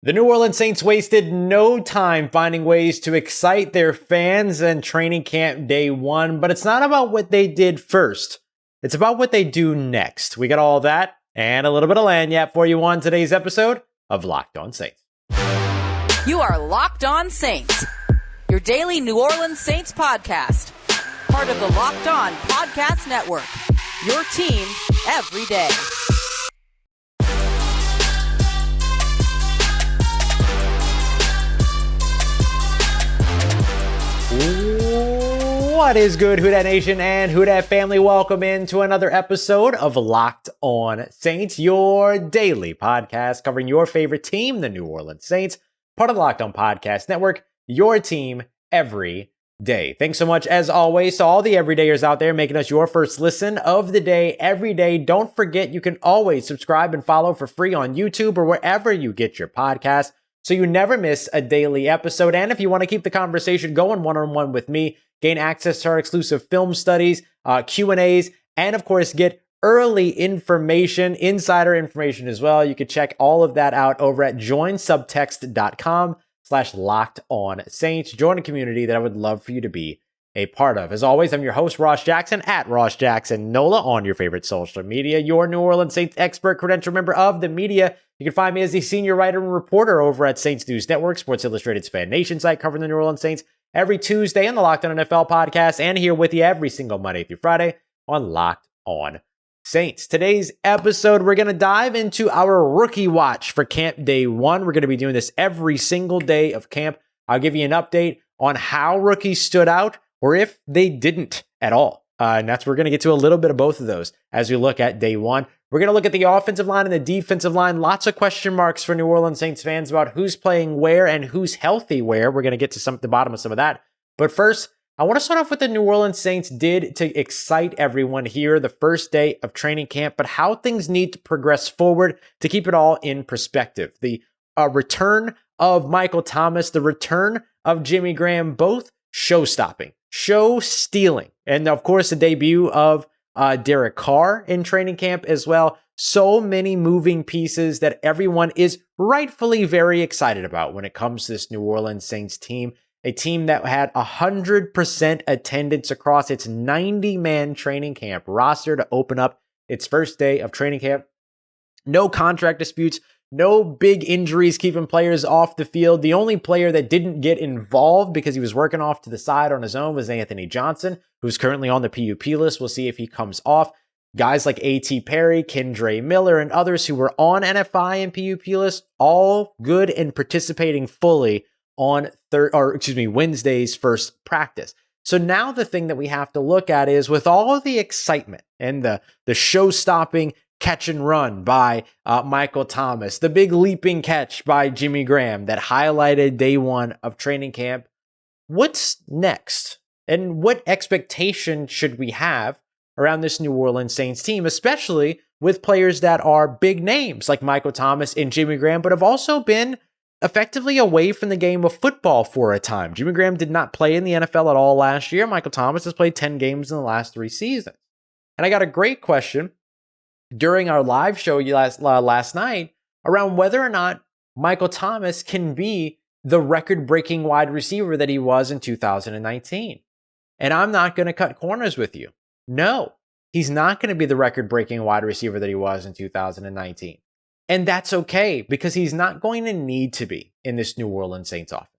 The New Orleans Saints wasted no time finding ways to excite their fans in training camp day one, but it's not about what they did first. It's about what they do next. We got all that and a little bit of lagniappe for you on today's episode of Locked On Saints. You are Locked On Saints, your daily New Orleans Saints podcast. Part of the Locked On Podcast Network, your team every day. What is good, Who Dat Nation and Who Dat family? Welcome into another episode of Locked On Saints, your daily podcast covering your favorite team, the New Orleans Saints, part of the Locked On Podcast Network, your team every day. Thanks so much, as always, to all the everydayers out there making us your first listen of the day every day. Don't forget, you can always subscribe and follow for free on YouTube or wherever you get your podcasts, so you never miss a daily episode. And if you want to keep the conversation going one-on-one with me, gain access to our exclusive film studies, Q&As, and of course, get early information, insider information as well. You can check all of that out over at joinsubtext.com/lockedonsaints. Join a community that I would love for you to be a part of. As always, I'm your host, Ross Jackson, at Ross Jackson Nola on your favorite social media, your New Orleans Saints expert, credential member of the media. You can find me as the senior writer and reporter over at Saints News Network, Sports Illustrated's Fan Nation site covering the New Orleans Saints every Tuesday on the Locked On NFL podcast, and here with you every single Monday through Friday on Locked On Saints. Today's episode, we're going to dive into our rookie watch for camp day one. We're going to be doing this every single day of camp. I'll give you an update on how rookies stood out or if they didn't at all. And we're going to get to a little bit of both of those as we look at day one. We're going to look at the offensive line and the defensive line. Lots of question marks for New Orleans Saints fans about who's playing where and who's healthy where. We're going to get to the bottom of some of that. But first, I want to start off with the New Orleans Saints did to excite everyone here the first day of training camp, but how things need to progress forward to keep it all in perspective. The return of Michael Thomas, the return of Jimmy Graham, both show-stopping, show-stealing. And of course, the debut of Derek Carr in training camp as well. So many moving pieces that everyone is rightfully very excited about when it comes to this New Orleans Saints team. A team that had 100% attendance across its 90-man training camp roster to open up its first day of training camp. No contract disputes, no big injuries keeping players off the field. The only player that didn't get involved because he was working off to the side on his own was Anthony Johnson, who's currently on the PUP list. We'll see if he comes off. Guys like A.T. Perry, Kendre Miller, and others who were on NFI and PUP lists, all good and participating fully on Wednesday's first practice. So now the thing that we have to look at is, with all of the excitement and the show-stopping catch and run by Michael Thomas, the big leaping catch by Jimmy Graham that highlighted day one of training camp, what's next? And what expectation should we have around this New Orleans Saints team, especially with players that are big names like Michael Thomas and Jimmy Graham, but have also been effectively away from the game of football for a time? Jimmy Graham did not play in the NFL at all last year. Michael Thomas has played 10 games in the last 3 seasons. And I got a great question during our live show last night around whether or not Michael Thomas can be the record-breaking wide receiver that he was in 2019. And I'm not going to cut corners with you. No, he's not going to be the record-breaking wide receiver that he was in 2019. And that's okay, because he's not going to need to be in this New Orleans Saints offense.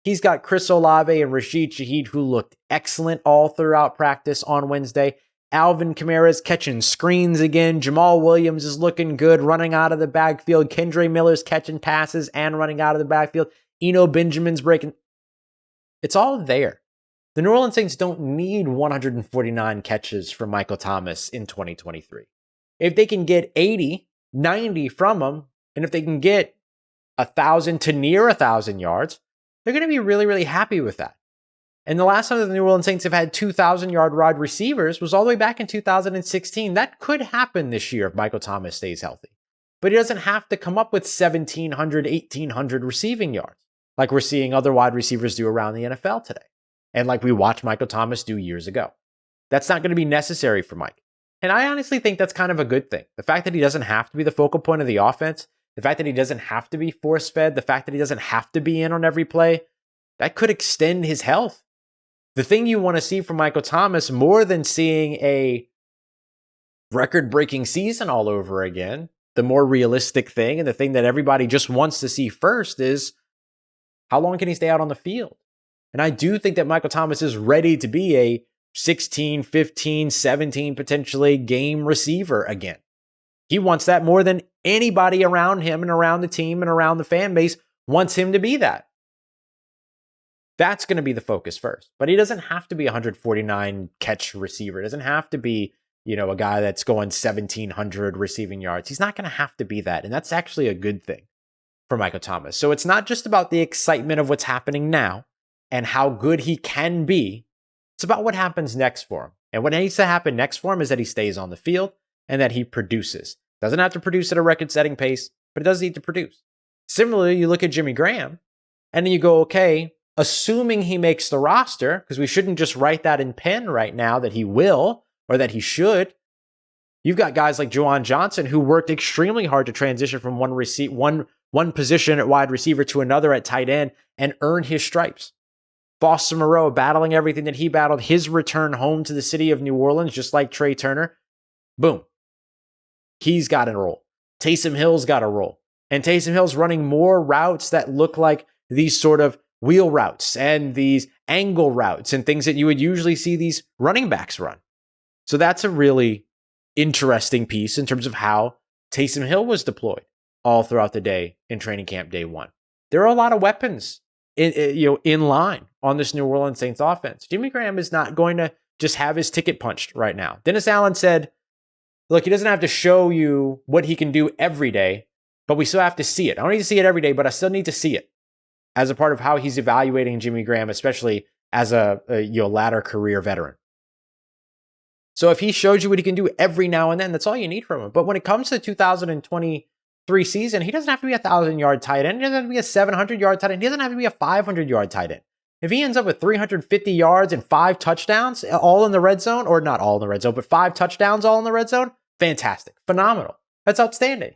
He's got Chris Olave and Rashid Shaheed, who looked excellent all throughout practice on Wednesday. Alvin Kamara is catching screens again. Jamal Williams is looking good, running out of the backfield. Kendre Miller's catching passes and running out of the backfield. Eno Benjamin's breaking. It's all there. The New Orleans Saints don't need 149 catches from Michael Thomas in 2023. If they can get 80, 90 from him, and if they can get 1,000 to near 1,000 yards, they're going to be really, really happy with that. And the last time that the New Orleans Saints have had 2,000-yard wide receivers was all the way back in 2016. That could happen this year if Michael Thomas stays healthy. But he doesn't have to come up with 1,700, 1,800 receiving yards like we're seeing other wide receivers do around the NFL today, and like we watched Michael Thomas do years ago. That's not going to be necessary for Mike. And I honestly think that's kind of a good thing. The fact that he doesn't have to be the focal point of the offense the fact that he doesn't have to be force-fed, the fact that he doesn't have to be in on every play, that could extend his health. The thing you want to see from Michael Thomas, more than seeing a record-breaking season all over again, the more realistic thing and the thing that everybody just wants to see first is how long can he stay out on the field? And I do think that Michael Thomas is ready to be a 16, 15, 17 potentially game receiver again. He wants that more than anybody around him and around the team and around the fan base wants him to be that. That's going to be the focus first. But he doesn't have to be a 149 catch receiver. It doesn't have to be, a guy that's going 1,700 receiving yards. He's not going to have to be that. And that's actually a good thing for Michael Thomas. So it's not just about the excitement of what's happening now and how good he can be. It's about what happens next for him. And what needs to happen next for him is that he stays on the field and that he produces. Doesn't have to produce at a record-setting pace, but it does need to produce. Similarly, you look at Jimmy Graham, and then you go, okay, assuming he makes the roster, because we shouldn't just write that in pen right now that he will or that he should. You've got guys like Juwan Johnson who worked extremely hard to transition from one position at wide receiver to another at tight end and earned his stripes. Foster Moreau battling everything that he battled, his return home to the city of New Orleans, just like Trey Turner. Boom. He's got a role. Taysom Hill's got a role. And Taysom Hill's running more routes that look like these sort of wheel routes and these angle routes and things that you would usually see these running backs run. So that's a really interesting piece in terms of how Taysom Hill was deployed all throughout the day in training camp day one. There are a lot of weapons in line on this New Orleans Saints offense. Jimmy Graham is not going to just have his ticket punched right now. Dennis Allen said, look, he doesn't have to show you what he can do every day, but we still have to see it. I don't need to see it every day, but I still need to see it as a part of how he's evaluating Jimmy Graham, especially as a latter career veteran. So if he shows you what he can do every now and then, that's all you need from him. But when it comes to the 2023 season, he doesn't have to be a 1,000-yard tight end. He doesn't have to be a 700-yard tight end. He doesn't have to be a 500-yard tight end. If he ends up with 350 yards and 5 touchdowns all in the red zone, or not all in the red zone, but 5 touchdowns all in the red zone, fantastic. Phenomenal. That's outstanding.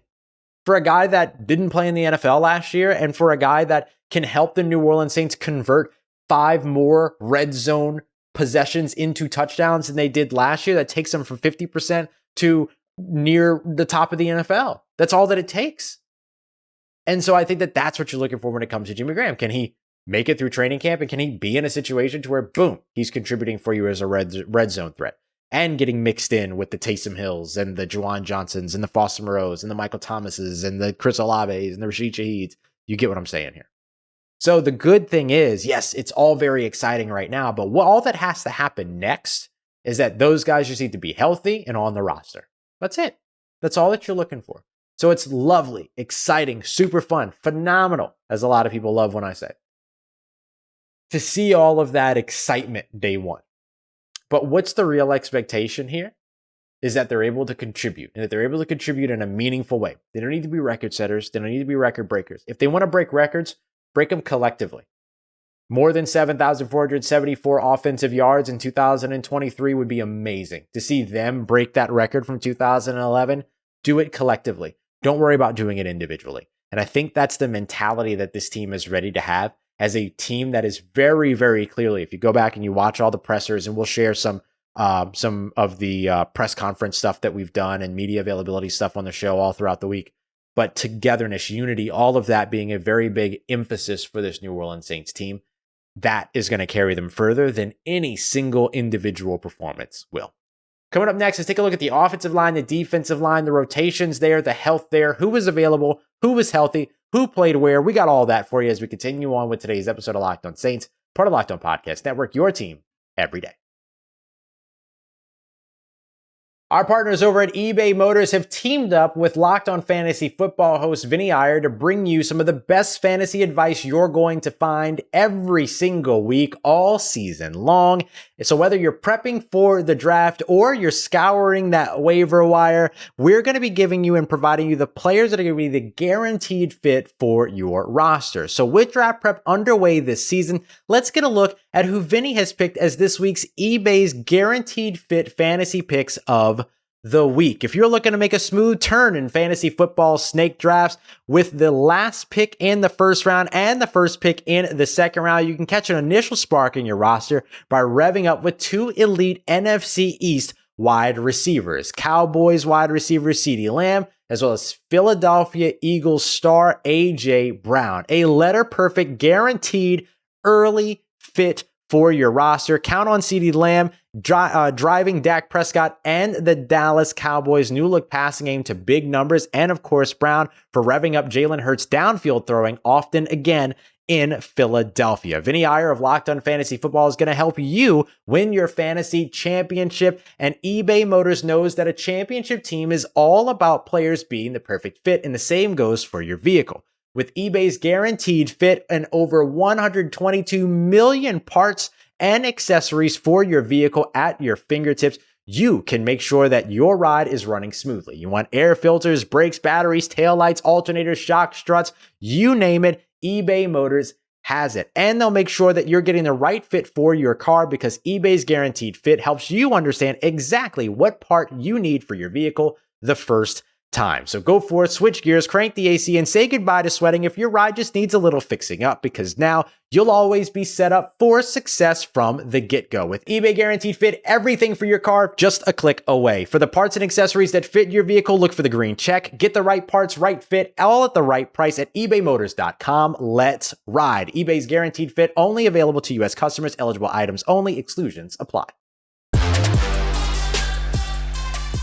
For a guy that didn't play in the NFL last year and for a guy that can help the New Orleans Saints convert 5 more red zone possessions into touchdowns than they did last year, that takes them from 50% to near the top of the NFL. That's all that it takes. And so I think that that's what you're looking for when it comes to Jimmy Graham. Can he make it through training camp and can he be in a situation to where, boom, he's contributing for you as a red zone threat and getting mixed in with the Taysom Hills and the Juwan Johnsons and the Foster Moreaus and the Michael Thomases and the Chris Olaves and the Rashid Shaheeds. You get what I'm saying here. So the good thing is, yes, it's all very exciting right now, but all that has to happen next is that those guys just need to be healthy and on the roster. That's it. That's all that you're looking for. So it's lovely, exciting, super fun, phenomenal, as a lot of people love when I say, to see all of that excitement day one. But what's the real expectation here is that they're able to contribute and that they're able to contribute in a meaningful way. They don't need to be record setters. They don't need to be record breakers. If they want to break records, break them collectively. More than 7,474 offensive yards in 2023 would be amazing. To see them break that record from 2011, do it collectively. Don't worry about doing it individually. And I think that's the mentality that this team is ready to have as a team that is very, very clearly, if you go back and you watch all the pressers, and we'll share some of the press conference stuff that we've done and media availability stuff on the show all throughout the week. But togetherness, unity, all of that being a very big emphasis for this New Orleans Saints team, that is going to carry them further than any single individual performance will. Coming up next, let's take a look at the offensive line, the defensive line, the rotations there, the health there, who was available, who was healthy, who played where. We got all that for you as we continue on with today's episode of Locked On Saints, part of Locked On Podcast Network, your team every day. Our partners over at eBay Motors have teamed up with Locked On Fantasy Football host Vinny Iyer to bring you some of the best fantasy advice you're going to find every single week, all season long. So whether you're prepping for the draft or you're scouring that waiver wire, we're going to be giving you and providing you the players that are going to be the guaranteed fit for your roster. So with draft prep underway this season, let's get a look at who Vinny has picked as this week's eBay's guaranteed fit fantasy picks of the week. If you're looking to make a smooth turn in fantasy football snake drafts with the last pick in the first round and the first pick in the second round, you can catch an initial spark in your roster by revving up with two elite NFC East wide receivers. Cowboys wide receiver CeeDee Lamb, as well as Philadelphia Eagles star A.J. Brown. A letter-perfect, guaranteed early fit for your roster. Count on CeeDee Lamb driving Dak Prescott and the Dallas Cowboys' new look passing game to big numbers, and of course Brown for revving up Jalen Hurts downfield throwing often again in Philadelphia. Vinny Iyer of Locked On Fantasy Football is going to help you win your fantasy championship, and eBay Motors knows that a championship team is all about players being the perfect fit, and the same goes for your vehicle. With eBay's guaranteed fit and over 122 million parts and accessories for your vehicle at your fingertips, you can make sure that your ride is running smoothly. You want air filters, brakes, batteries, taillights, alternators, shock struts, you name it, eBay Motors has it. And they'll make sure that you're getting the right fit for your car, because eBay's guaranteed fit helps you understand exactly what part you need for your vehicle the first time. So go for it, switch gears, crank the AC, and say goodbye to sweating if your ride just needs a little fixing up, because now you'll always be set up for success from the get-go. With eBay Guaranteed Fit, everything for your car just a click away. For the parts and accessories that fit your vehicle, look for the green check. Get the right parts, right fit, all at the right price at ebaymotors.com. Let's ride. eBay's Guaranteed Fit, only available to U.S. customers, eligible items only, exclusions apply.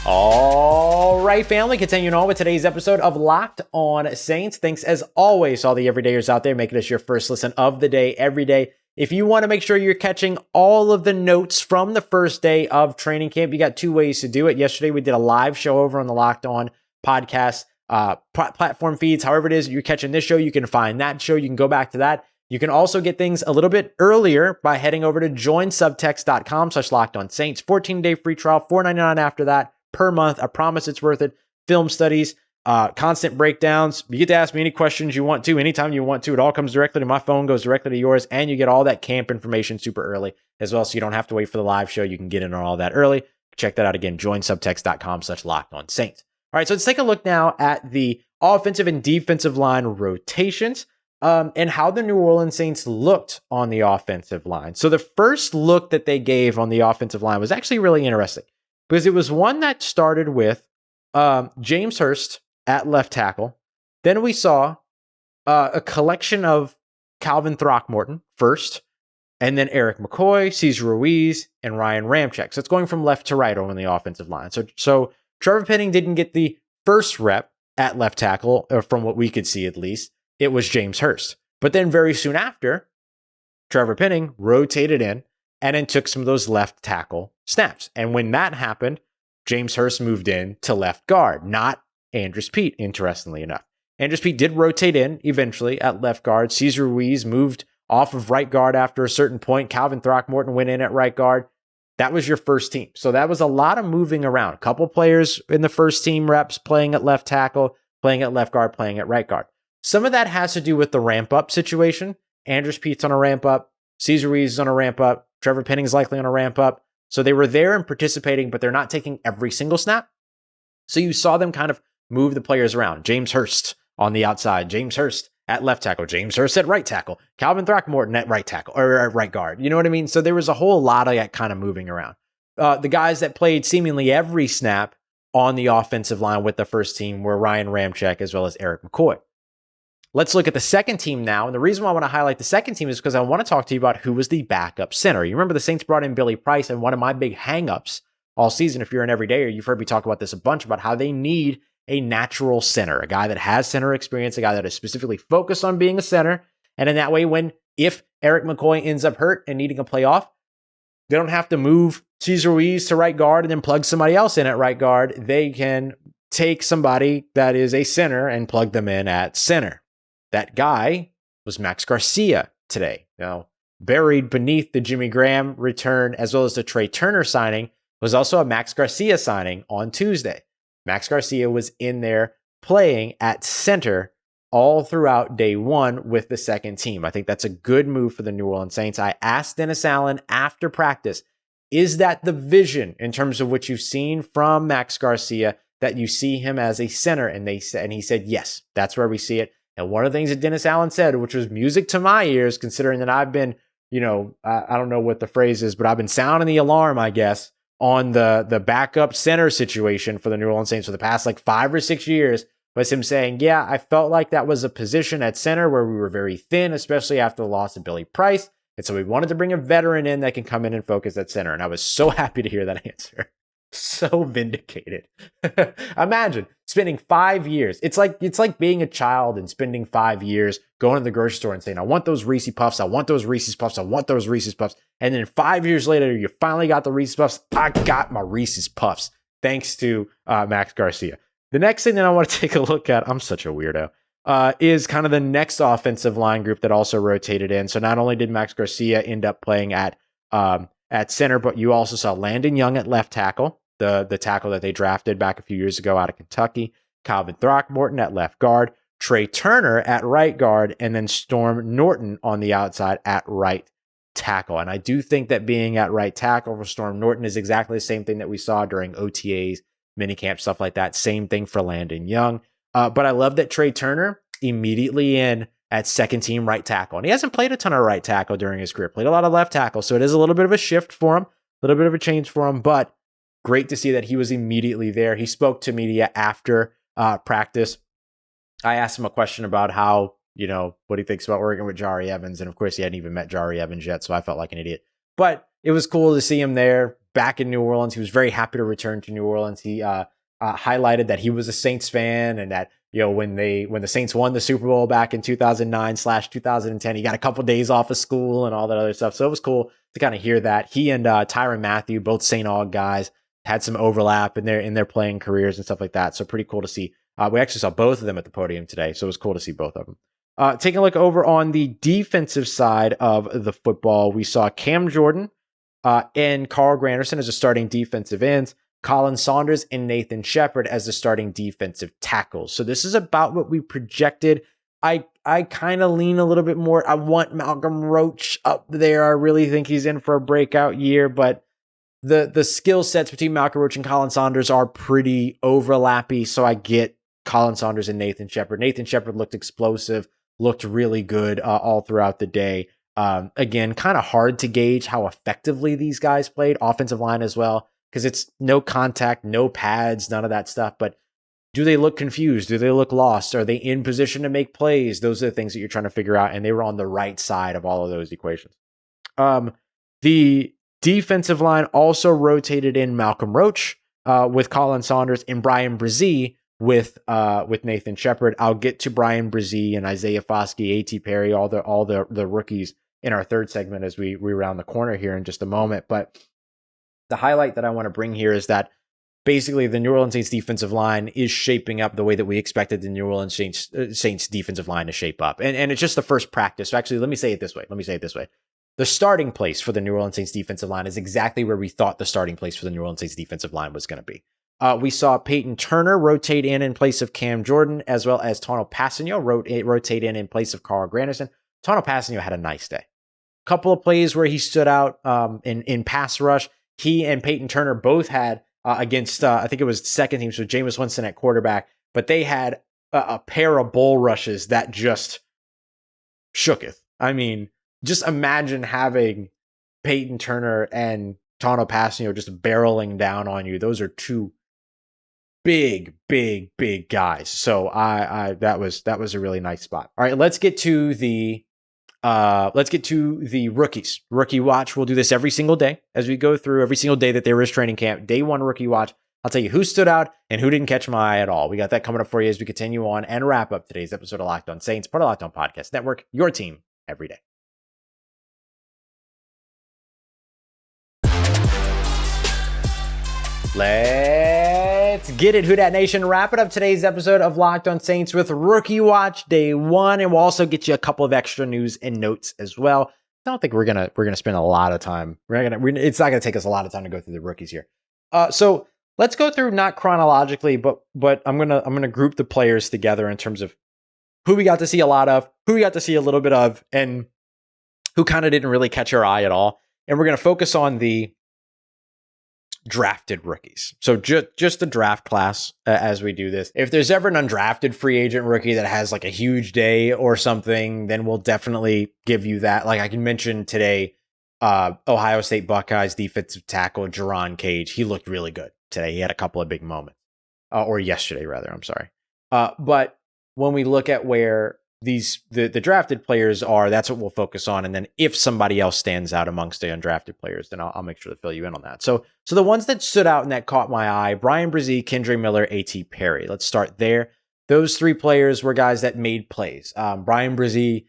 All right, family, continuing on with today's episode of Locked On Saints. Thanks as always to all the everydayers out there making us your first listen of the day every day. If you want to make sure you're catching all of the notes from the first day of training camp, you got two ways to do it. Yesterday, we did a live show over on the Locked On podcast platform feeds. However it is you're catching this show, you can find that show. You can go back to that. You can also get things a little bit earlier by heading over to joinsubtext.com/LockedOnSaints. 14-day free trial, $4.99 after that per month. I promise it's worth it. Film studies, constant breakdowns. You get to ask me any questions you want to, anytime you want to. It all comes directly to my phone, goes directly to yours, and you get all that camp information super early as well, so you don't have to wait for the live show. You can get in on all that early. Check that out again, joinsubtext.com/LockedOnSaints. All right, so let's take a look now at the offensive and defensive line rotations and how the New Orleans Saints looked on the offensive line. So the first look that they gave on the offensive line was actually really interesting, because it was one that started with James Hurst at left tackle. Then we saw a collection of Calvin Throckmorton first, and then Eric McCoy, Cesar Ruiz, and Ryan Ramczyk. So it's going from left to right on the offensive line. So Trevor Penning didn't get the first rep at left tackle, or from what we could see at least. It was James Hurst. But then very soon after, Trevor Penning rotated in and then took some of those left tackle snaps. And when that happened, James Hurst moved in to left guard, not Andrus Peat, interestingly enough. Andrus Peat did rotate in eventually at left guard. Cesar Ruiz moved off of right guard after a certain point. Calvin Throckmorton went in at right guard. That was your first team. So that was a lot of moving around. A couple players in the first team reps playing at left tackle, playing at left guard, playing at right guard. Some of that has to do with the ramp up situation. Andrus Peat's on a ramp up. Cesar Ruiz is on a ramp up. Trevor Penning's likely on a ramp up. So they were there and participating, but they're not taking every single snap. So you saw them kind of move the players around. James Hurst on the outside. James Hurst at left tackle. James Hurst at right tackle. Calvin Throckmorton at right tackle or at right guard. You know what I mean? So there was a whole lot of that kind of moving around. The guys that played seemingly every snap on the offensive line with the first team were Ryan Ramczyk as well as Eric McCoy. Let's look at the second team now. And the reason why I want to highlight the second team is because I want to talk to you about who was the backup center. You remember the Saints brought in Billy Price, and one of my big hangups all season, if you're an everydayer, you've heard me talk about this a bunch, about how they need a natural center, a guy that has center experience, a guy that is specifically focused on being a center. And in that way, if Eric McCoy ends up hurt and needing a playoff, they don't have to move Cesar Ruiz to right guard and then plug somebody else in at right guard. They can take somebody that is a center and plug them in at center. That guy was Max Garcia today. Now, buried beneath the Jimmy Graham return as well as the Trey Turner signing was also a Max Garcia signing on Tuesday. Max Garcia was in there playing at center all throughout day one with the second team. I think that's a good move for the New Orleans Saints. I asked Dennis Allen after practice, Is that the vision in terms of what you've seen from Max Garcia, that you see him as a center? And he said, yes, that's where we see it. And one of the things that Dennis Allen said, which was music to my ears, considering that I've been, I don't know what the phrase is, but I've been sounding the alarm, I guess, on the backup center situation for the New Orleans Saints for the past like 5 or 6 years, was him saying, yeah, I felt like that was a position at center where we were very thin, especially after the loss of Billy Price. And so we wanted to bring a veteran in that can come in and focus at center. And I was so happy to hear that answer. So vindicated. Imagine spending 5 years. It's like being a child and spending 5 years going to the grocery store and saying, I want those Reese's Puffs. I want those Reese's Puffs. I want those Reese's Puffs. And then 5 years later, you finally got the Reese's Puffs. I got my Reese's Puffs thanks to Max Garcia. The next thing that I want to take a look at, I'm such a weirdo, is kind of the next offensive line group that also rotated in. So not only did Max Garcia end up playing at center, but you also saw Landon Young at left tackle, the tackle that they drafted back a few years ago out of Kentucky, Calvin Throckmorton at left guard, Trey Turner at right guard, and then Storm Norton on the outside at right tackle. And I do think that being at right tackle for Storm Norton is exactly the same thing that we saw during OTAs, minicamp, stuff like that. Same thing for Landon Young. But I love that Trey Turner immediately in at second team right tackle. And he hasn't played a ton of right tackle during his career, played a lot of left tackle. So it is a little bit of a shift for him, a little bit of a change for him, but great to see that he was immediately there. He spoke to media after practice. I asked him a question about how, what he thinks about working with Jari Evans. And of course, he hadn't even met Jari Evans yet, so I felt like an idiot. But it was cool to see him there back in New Orleans. He was very happy to return to New Orleans. He highlighted that he was a Saints fan and that, when the Saints won the Super Bowl back in 2009/2010, he got a couple days off of school and all that other stuff. So it was cool to kind of hear that. He and Tyrann Mathieu, both St. Aug guys, had some overlap in their playing careers and stuff like that. So pretty cool to see. We actually saw both of them at the podium today, so it was cool to see both of them. Taking a look over on the defensive side of the football, we saw Cam Jordan and Carl Granderson as the starting defensive ends, Colin Saunders and Nathan Shepard as the starting defensive tackles. So this is about what we projected. I kind of lean a little bit more. I want Malcolm Roach up there. I really think he's in for a breakout year, but the skill sets between Malcolm Roach and Colin Saunders are pretty overlappy. So I get Colin Saunders and Nathan Shepard. Nathan Shepard looked explosive, looked really good all throughout the day. Again, kind of hard to gauge how effectively these guys played, offensive line as well, because it's no contact, no pads, none of that stuff. But do they look confused? Do they look lost? Are they in position to make plays? Those are the things that you're trying to figure out, and they were on the right side of all of those equations. The defensive line also rotated in Malcolm Roach with Colin Saunders and Brian Brzee with Nathan Shepard. I'll get to Brian Brzee and Isaiah Foskey, A.T. Perry, all the rookies in our third segment as we round the corner here in just a moment. But the highlight that I want to bring here is that basically the New Orleans Saints defensive line is shaping up the way that we expected the New Orleans Saints defensive line to shape up. And it's just the first practice. So actually, let me say it this way. The starting place for the New Orleans Saints defensive line is exactly where we thought the starting place for the New Orleans Saints defensive line was going to be. We saw Peyton Turner rotate in place of Cam Jordan, as well as Tano Passanio rotate in place of Carl Granderson. Tano Passanio had a nice day. Couple of plays where he stood out in pass rush. He and Peyton Turner both had against, I think it was second team, so Jameis Winston at quarterback, but they had a pair of bull rushes that just shooketh. I mean, just imagine having Peyton Turner and Tano Passanio just barreling down on you. Those are two big guys. So that was a really nice spot. All right, let's get to the rookies. Rookie watch. We'll do this every single day as we go through every single day that there is training camp. Day one rookie watch. I'll tell you who stood out and who didn't catch my eye at all. We got that coming up for you as we continue on and wrap up today's episode of Locked On Saints, part of Locked On Podcast Network, your team every day. Let's get it, Who Dat Nation. Wrapping up today's episode of Locked On Saints with Rookie Watch Day 1, and we'll also get you a couple of extra news and notes as well. I don't think we're gonna spend a lot of time. It's not gonna take us a lot of time to go through the rookies here. So let's go through, not chronologically, but I'm gonna group the players together in terms of who we got to see a lot of, who we got to see a little bit of, and who kind of didn't really catch our eye at all. And we're gonna focus on the drafted rookies. So just the draft class as we do this. If there's ever an undrafted free agent rookie that has like a huge day or something, then we'll definitely give you that. Like I can mention today, Ohio State Buckeyes defensive tackle Jerron Cage. He looked really good today. He had a couple of big moments, or yesterday rather. I'm sorry. But when we look at where the drafted players are, that's what we'll focus on. And then if somebody else stands out amongst the undrafted players, then I'll make sure to fill you in on that. So the ones that stood out and that caught my eye: Brian Brzee, Kendre Miller, A.T. Perry. Let's start there. Those three players were guys that made plays. Brian Brzee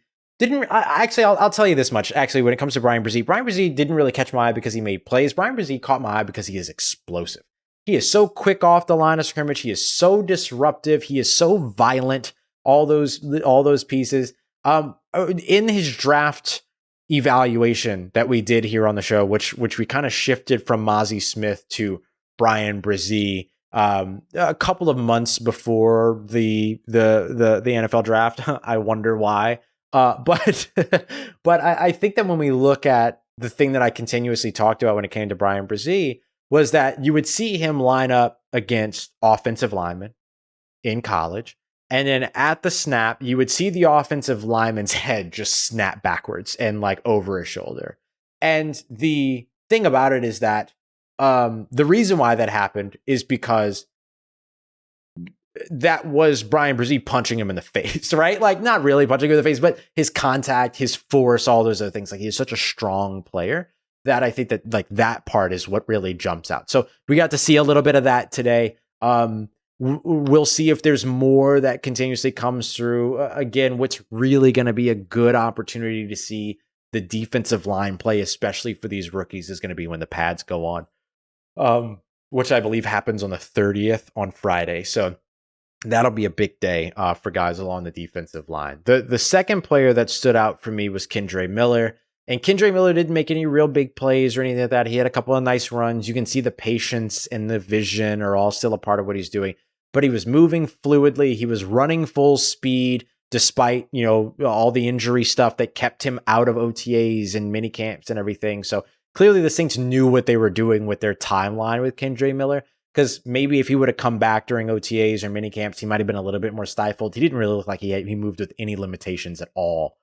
I'll tell you this much. Actually, when it comes to Brian Brzee didn't really catch my eye because he made plays. Brian Brzee caught my eye because he is explosive. He is so quick off the line of scrimmage. He is so disruptive. He is so violent. All those pieces. In his draft evaluation that we did here on the show, which we kind of shifted from Mozzie Smith to Brian Brzee a couple of months before the NFL draft. I wonder why. But I think that when we look at the thing that I continuously talked about when it came to Brian Brzee was that you would see him line up against offensive linemen in college. And then at the snap, you would see the offensive lineman's head just snap backwards and like over his shoulder. And the thing about it is that the reason why that happened is because that was Brian Brzee punching him in the face, right? Like not really punching him in the face, but his contact, his force, all those other things. Like he's such a strong player that I think that like that part is what really jumps out. So we got to see a little bit of that today. We'll see if there's more that continuously comes through. Again, what's really going to be a good opportunity to see the defensive line play, especially for these rookies, is going to be when the pads go on, which I believe happens on the 30th on Friday. So that'll be a big day for guys along the defensive line. The second player that stood out for me was Kendre Miller. And Kendre Miller didn't make any real big plays or anything like that. He had a couple of nice runs. You can see the patience and the vision are all still a part of what he's doing. But he was moving fluidly. He was running full speed despite, all the injury stuff that kept him out of OTAs and mini camps and everything. So clearly the Saints knew what they were doing with their timeline with Kendre Miller, because maybe if he would have come back during OTAs or mini camps, he might have been a little bit more stifled. He didn't really look like he moved with any limitations at all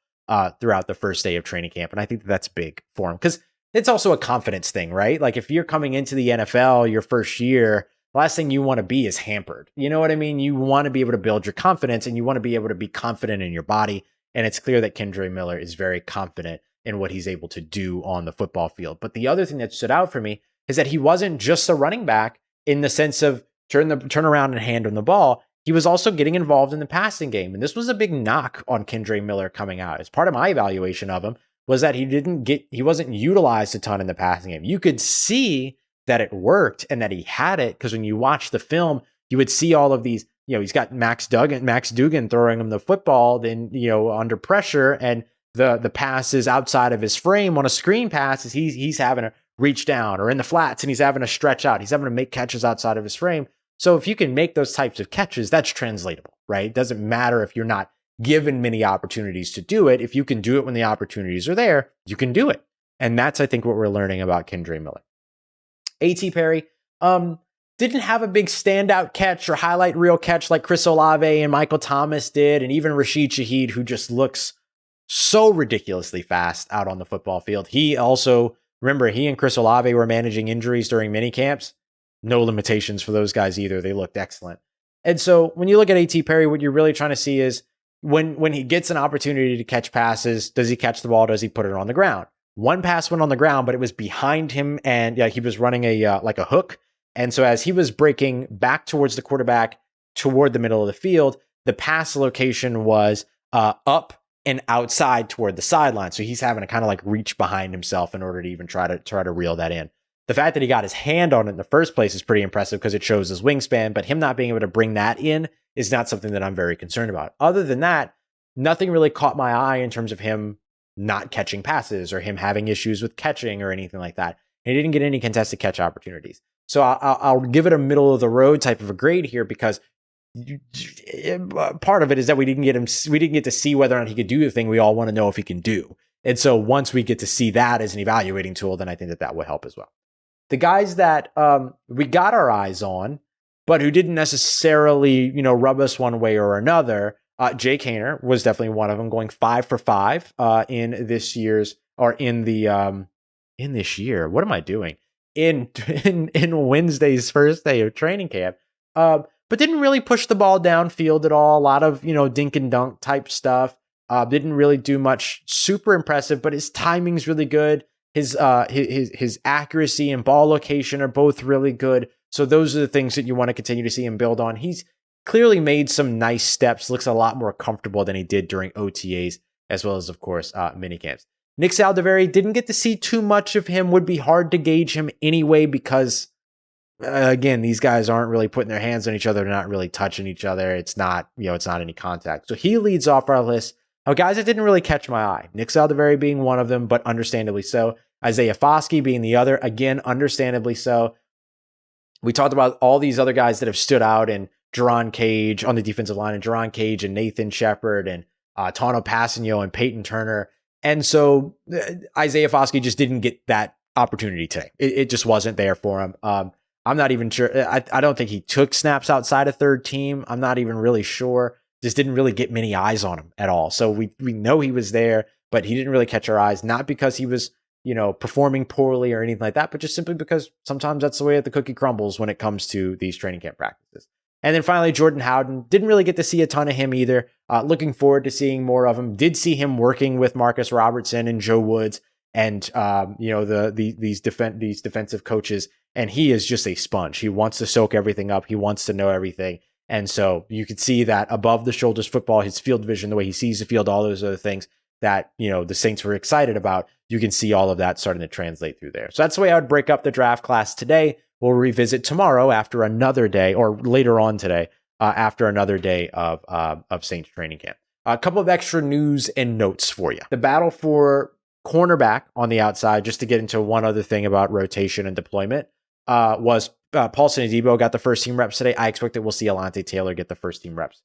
throughout the first day of training camp. And I think that's big for him because it's also a confidence thing, right? Like if you're coming into the NFL your first year, the last thing you want to be is hampered. You know what I mean? You want to be able to build your confidence and you want to be able to be confident in your body. And it's clear that Kendre Miller is very confident in what he's able to do on the football field. But the other thing that stood out for me is that he wasn't just a running back in the sense of turn around and hand him the ball. He was also getting involved in the passing game. And this was a big knock on Kendre Miller coming out. As part of my evaluation of him was that he wasn't utilized a ton in the passing game. You could see that it worked and that he had it, because when you watch the film, you would see all of these, he's got Max Duggan throwing him the football, then, under pressure, and the pass is outside of his frame on a screen pass is he's having to reach down, or in the flats and he's having to stretch out. He's having to make catches outside of his frame. So if you can make those types of catches, that's translatable, right? It doesn't matter if you're not given many opportunities to do it. If you can do it when the opportunities are there, you can do it. And that's, I think, what we're learning about Kendre Miller. A.T. Perry didn't have a big standout catch or highlight reel catch like Chris Olave and Michael Thomas did, and even Rashid Shaheed, who just looks so ridiculously fast out on the football field. He also, remember, he and Chris Olave were managing injuries during mini camps. No limitations for those guys either. They looked excellent. And so when you look at A.T. Perry, what you're really trying to see is when he gets an opportunity to catch passes, does he catch the ball? Does he put it on the ground? One pass went on the ground, but it was behind him, and he was running a hook. And so as he was breaking back towards the quarterback, toward the middle of the field, the pass location was up and outside toward the sideline. So he's having to kind of like reach behind himself in order to even try to reel that in. The fact that he got his hand on it in the first place is pretty impressive because it shows his wingspan, but him not being able to bring that in is not something that I'm very concerned about. Other than that, nothing really caught my eye in terms of him not catching passes or him having issues with catching or anything like that. And he didn't get any contested catch opportunities. So I'll give it a middle of the road type of a grade here, because part of it is that we didn't get to see whether or not he could do the thing we all want to know if he can do. And so once we get to see that as an evaluating tool, then I think that will help as well. the guys that we got our eyes on, but who didn't necessarily, rub us one way or another. Jake Haener was definitely one of them, going 5 for 5 in this year's, or in this year. What am I doing? In Wednesday's first day of training camp. But didn't really push the ball downfield at all. A lot of, dink and dunk type stuff. Didn't really do much super impressive, but his timing's really good. His accuracy and ball location are both really good. So those are the things that you want to continue to see him build on. He's clearly made some nice steps, looks a lot more comfortable than he did during OTAs, as well as, of course, minicamps. Nick Saldiveri, didn't get to see too much of him. Would be hard to gauge him anyway because, again, these guys aren't really putting their hands on each other. They're not really touching each other. It's not any contact. So he leads off our list of guys that didn't really catch my eye. Nick Saldiveri being one of them, but understandably so. Isaiah Foskey being the other, again, understandably so. We talked about all these other guys that have stood out, and Jerron Cage on the defensive line, and Jerron Cage and Nathan Shepard and Tano Passanio and Peyton Turner. And so Isaiah Foskey just didn't get that opportunity today. It just wasn't there for him. I'm not even sure. I don't think he took snaps outside of third team. I'm not even really sure. Just didn't really get many eyes on him at all. So we know he was there, but he didn't really catch our eyes, not because he was, performing poorly or anything like that, but just simply because sometimes that's the way that the cookie crumbles when it comes to these training camp practices. And then finally, Jordan Howden, didn't really get to see a ton of him either. Looking forward to seeing more of him. Did see him working with Marcus Robertson and Joe Woods and, these defensive coaches. And he is just a sponge. He wants to soak everything up. He wants to know everything. And so you could see that above the shoulders football, his field vision, the way he sees the field, all those other things that, the Saints were excited about. You can see all of that starting to translate through there. So that's the way I would break up the draft class today. We'll revisit tomorrow after another day, or later on today, after another day of Saints training camp. A couple of extra news and notes for you. The battle for cornerback on the outside, just to get into one other thing about rotation and deployment, was Paulson Adebo got the first team reps today. I expect that we'll see Alante Taylor get the first team reps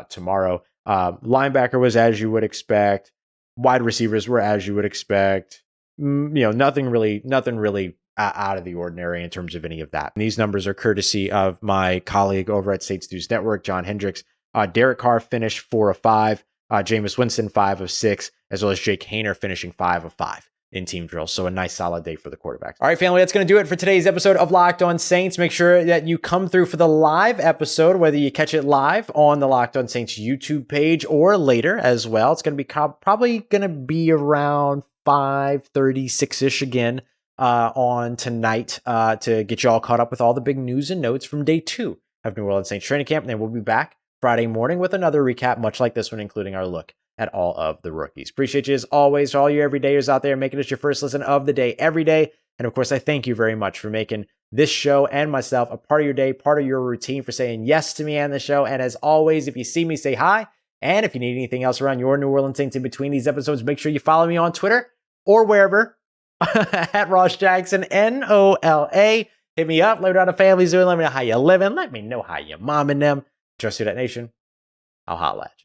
tomorrow. Linebacker was as you would expect. Wide receivers were as you would expect. Nothing really out of the ordinary in terms of any of that. And these numbers are courtesy of my colleague over at Saints News Network, John Hendricks. Derek Carr finished 4 of 5. Jameis Winston 5 of 6, as well as Jake Haener finishing 5 of 5 in team drills. So a nice solid day for the quarterbacks. All right, family, that's going to do it for today's episode of Locked On Saints. Make sure that you come through for the live episode, whether you catch it live on the Locked On Saints YouTube page or later as well. It's going to be probably going to be around 5:36-ish again on tonight to get you all caught up with all the big news and notes from day 2 of New Orleans Saints training camp. And then we'll be back Friday morning with another recap, much like this one, including our look at all of the rookies. Appreciate you as always, all you everydayers out there making us your first listen of the day every day. And of course, I thank you very much for making this show and myself a part of your day, part of your routine, for saying yes to me and the show. And as always, if you see me, say hi. And if you need anything else around your New Orleans Saints in between these episodes, make sure you follow me on Twitter or wherever at Ross Jackson, NOLA. Hit me up. Let me know how the family's doing. Let me know how you living. Let me know how your mom and them. Trust Who Dat Nation. I'll holla at you.